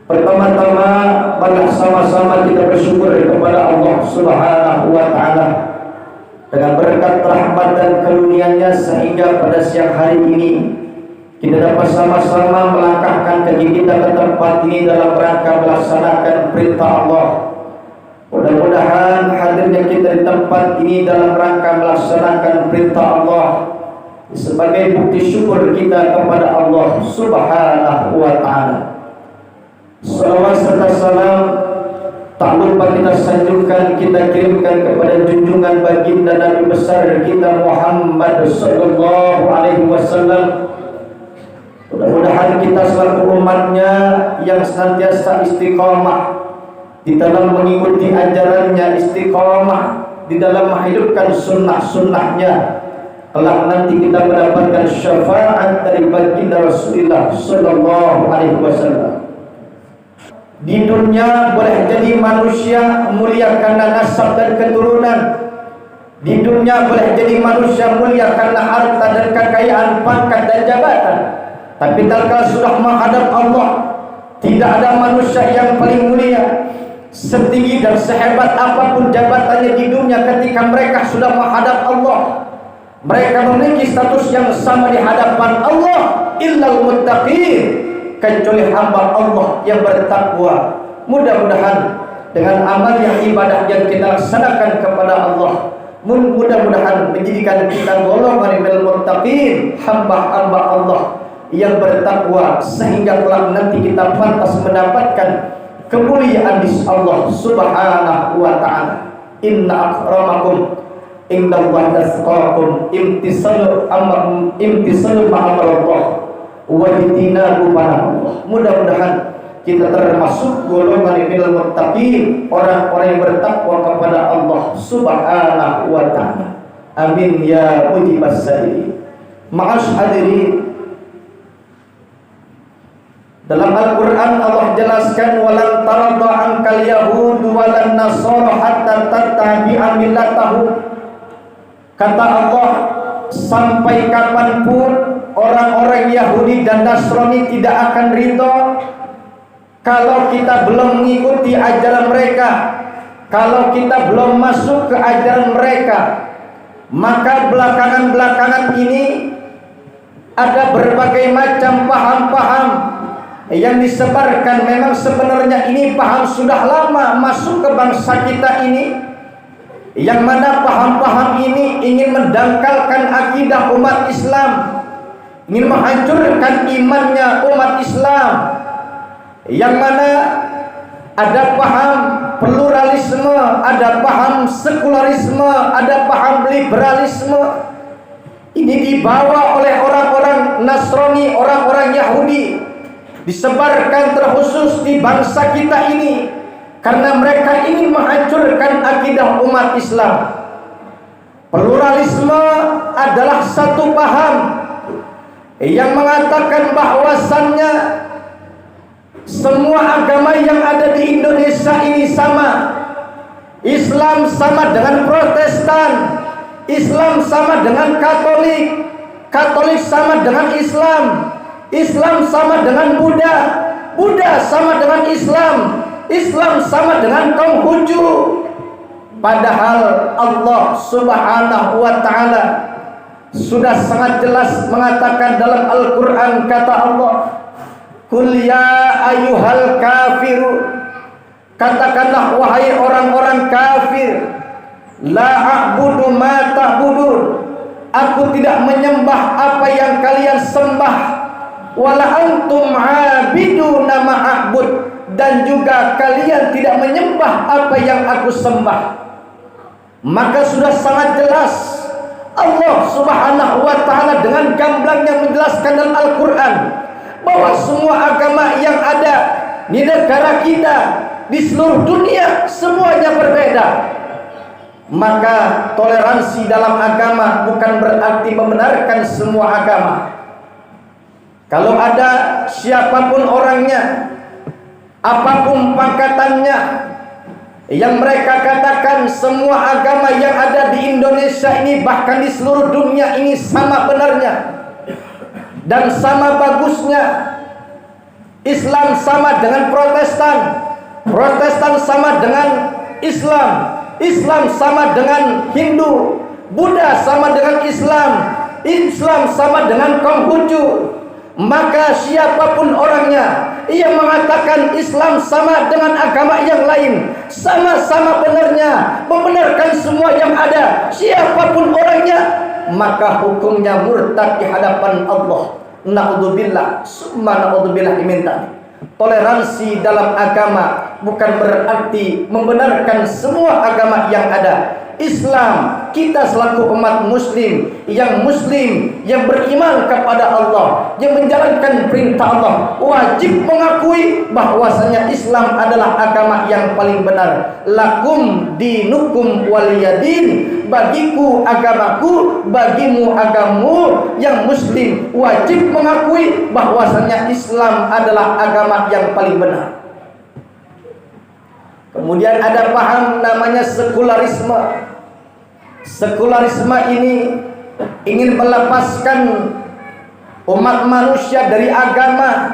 Pertama-tama, marilah sama-sama kita bersyukur kepada Allah Subhanahu wa Ta'ala dengan berkat rahmat dan karunia-Nya sehingga pada siang hari ini kita dapat sama-sama melangkahkan kaki kita ke tempat ini dalam rangka melaksanakan perintah Allah. Mudah-mudahan hadirnya kita di tempat ini dalam rangka melaksanakan perintah Allah sebagai bukti syukur kita kepada Allah Subhanahu wa Ta'ala. Salawat serta salam tak lupa kita sanjungkan, kita kirimkan kepada junjungan baginda Nabi besar kita Muhammad sallallahu alaihi wasallam. Mudah-mudahan kita selaku umatnya yang senantiasa istiqamah di dalam mengikuti ajarannya, istiqamah di dalam menghidupkan sunnah-sunnahnya, kelak nanti kita mendapatkan syafaat dari baginda Rasulullah sallallahu alaihi wasallam. Di dunia boleh jadi manusia mulia karena nasab dan keturunan. Di dunia boleh jadi manusia mulia karena harta dan kekayaan, pangkat dan jabatan. Tapi tatkala sudah menghadap Allah, tidak ada manusia yang paling mulia, setinggi dan sehebat apapun jabatannya di dunia. Ketika mereka sudah menghadap Allah, mereka memiliki status yang sama di hadapan Allah. Illal muttaqin, kecuali hamba Allah yang bertakwa. Mudah-mudahan dengan amal yang ibadah yang kita laksanakan kepada Allah, mudah-mudahan menjadikan kita golongan minal muttaqin, hamba-hamba Allah yang bertakwa, sehingga kelak nanti kita pantas mendapatkan kemuliaan di Allah Subhanahu wa Ta'ala. Inna akramakum indallahi atqakum, imtisalu ma'amallah wajidinahu Allah. Mudah-mudahan kita termasuk golongan minal muttaqin, orang-orang yang bertakwa kepada Allah Subhanahu wa Ta'ala. Amin ya mujibas sa'ilin. Ma'ash hadirin, dalam Al-Quran Allah jelaskan, walan taradha ankal yahudu walan nasara hatta tattabi'a millatahum. Kata Allah, sampai kapanpun orang-orang Yahudi dan Nasrani tidak akan ridho kalau kita belum mengikuti ajaran mereka, kalau kita belum masuk ke ajaran mereka. Maka belakangan-belakangan ini ada berbagai macam paham-paham yang disebarkan. Memang sebenarnya ini paham sudah lama masuk ke bangsa kita ini, yang mana paham-paham ini ingin mendangkalkan akidah umat Islam, ingin menghancurkan imannya umat Islam, yang mana ada paham pluralisme, ada paham sekularisme, ada paham liberalisme. Ini dibawa oleh orang-orang Nasrani, orang-orang Yahudi, disebarkan terkhusus di bangsa kita ini karena mereka ingin menghancurkan akidah umat Islam. Pluralisme adalah satu paham yang mengatakan bahwasannya semua agama yang ada di Indonesia ini sama. Islam sama dengan Protestan, Islam sama dengan Katolik, Katolik sama dengan Islam, Islam sama dengan Buddha, Buddha sama dengan Islam, Islam sama dengan kaum Konghucu. Padahal Allah Subhanahu wa Ta'ala sudah sangat jelas mengatakan dalam Al-Quran, kata Allah, Qul ya ayyuhal kafirun, katakanlah wahai orang-orang kafir, la a'budu ma ta'budun, aku tidak menyembah apa yang kalian sembah, wala antum abiduna ma a'bud, dan juga kalian tidak menyembah apa yang aku sembah. Maka sudah sangat jelas Allah Subhanahu wa Ta'ala dengan gamblangnya menjelaskan dalam Al-Quran bahwa semua agama yang ada di negara kita, di seluruh dunia, semuanya berbeda. Maka toleransi dalam agama bukan berarti membenarkan semua agama. Kalau ada siapapun orangnya, apapun pangkatannya, yang mereka katakan semua agama yang ada di Indonesia ini, bahkan di seluruh dunia ini sama benarnya dan sama bagusnya, Islam sama dengan Protestan, Protestan sama dengan Islam, Islam sama dengan Hindu, Buddha sama dengan Islam, Islam sama dengan Konghucu. Maka siapapun orangnya, ia mengatakan Islam sama dengan agama yang lain, sama-sama benarnya, membenarkan semua yang ada, siapapun orangnya, maka hukumnya murtad di hadapan Allah. Na'udzubillah, summa na'udzubillah min dzalik. Toleransi dalam agama bukan berarti membenarkan semua agama yang ada. Islam, kita selaku umat muslim yang beriman kepada Allah, yang menjalankan perintah Allah, wajib mengakui bahwasanya Islam adalah agama yang paling benar. Lakum dinukum waliyadin, bagiku agamaku, bagimu agamamu. Yang muslim wajib mengakui bahwasanya Islam adalah agama yang paling benar. Kemudian ada paham namanya sekularisme. Sekularisme ini ingin melepaskan umat manusia dari agama,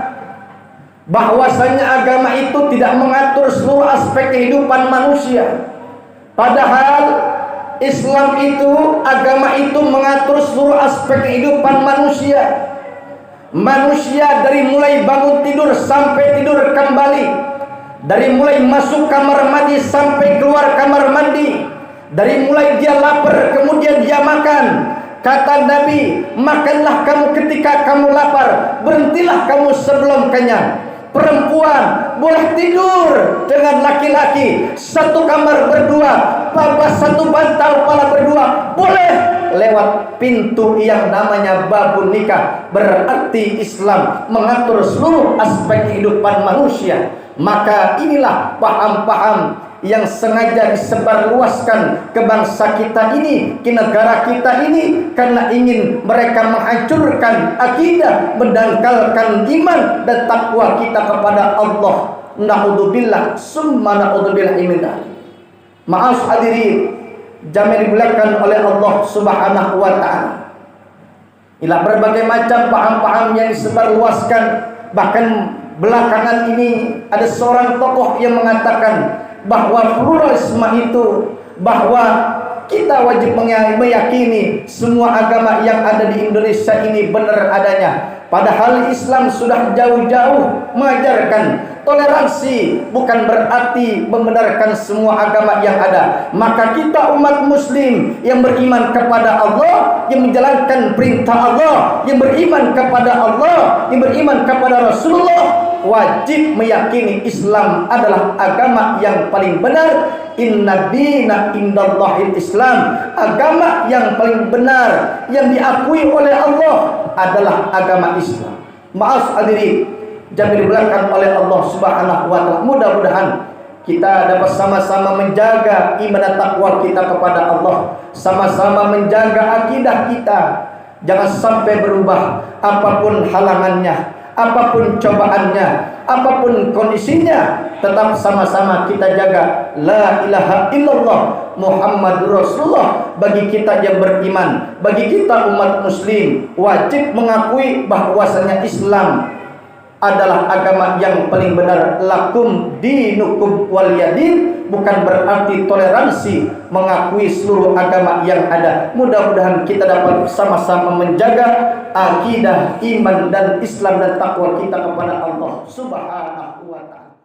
bahwasanya agama itu tidak mengatur seluruh aspek kehidupan manusia. Padahal Islam itu, agama itu mengatur seluruh aspek kehidupan manusia. Manusia dari mulai bangun tidur sampai tidur kembali, dari mulai masuk kamar mandi sampai keluar kamar mandi, dari mulai dia lapar kemudian dia makan. Kata Nabi, makanlah kamu ketika kamu lapar, berhentilah kamu sebelum kenyang. Perempuan boleh tidur dengan laki-laki, satu kamar berdua, satu bantal pala berdua, boleh lewat pintu yang namanya babun nikah. Berarti Islam mengatur seluruh aspek kehidupan manusia. Maka inilah paham-paham yang sengaja disebarluaskan ke bangsa kita ini, ke negara kita ini, karena ingin mereka menghancurkan akidah, mendangkalkan iman dan takwa kita kepada Allah. Na'udzubillah, summa na'udzubillah min dzalik. Maaf hadirin, jamin dimuliakan oleh Allah Subhanahu wa taala. Inilah berbagai macam paham-paham yang disebarluaskan. Bahkan belakangan ini ada seorang tokoh yang mengatakan bahwa pluralisme itu, bahwa kita wajib meyakini semua agama yang ada di Indonesia ini benar adanya. Padahal Islam sudah jauh-jauh mengajarkan toleransi, bukan berarti membenarkan semua agama yang ada. Maka kita umat muslim yang beriman kepada Allah, yang menjalankan perintah Allah, yang beriman kepada Allah, yang beriman kepada Rasulullah, wajib meyakini Islam adalah agama yang paling benar. Inna dina indallahil Islam, agama yang paling benar yang diakui oleh Allah adalah agama Islam. Maaf hadirin, jamin dimuliakan oleh Allah Subhanahu wa taala. Mudah-mudahan kita dapat sama-sama menjaga iman dan takwa kita kepada Allah, sama-sama menjaga akidah kita. Jangan sampai berubah apapun halangannya, apapun cobaannya, apapun kondisinya, tetap sama-sama kita jaga la ilaha illallah Muhammadur Rasulullah. Bagi kita yang beriman, bagi kita umat muslim, wajib mengakui bahwasanya Islam adalah agama yang paling benar. Lakum dinukum waliyadin, bukan berarti toleransi mengakui seluruh agama yang ada. Mudah-mudahan kita dapat sama-sama menjaga akidah, iman dan Islam dan takwa kita kepada Allah Subhanahu wa taala.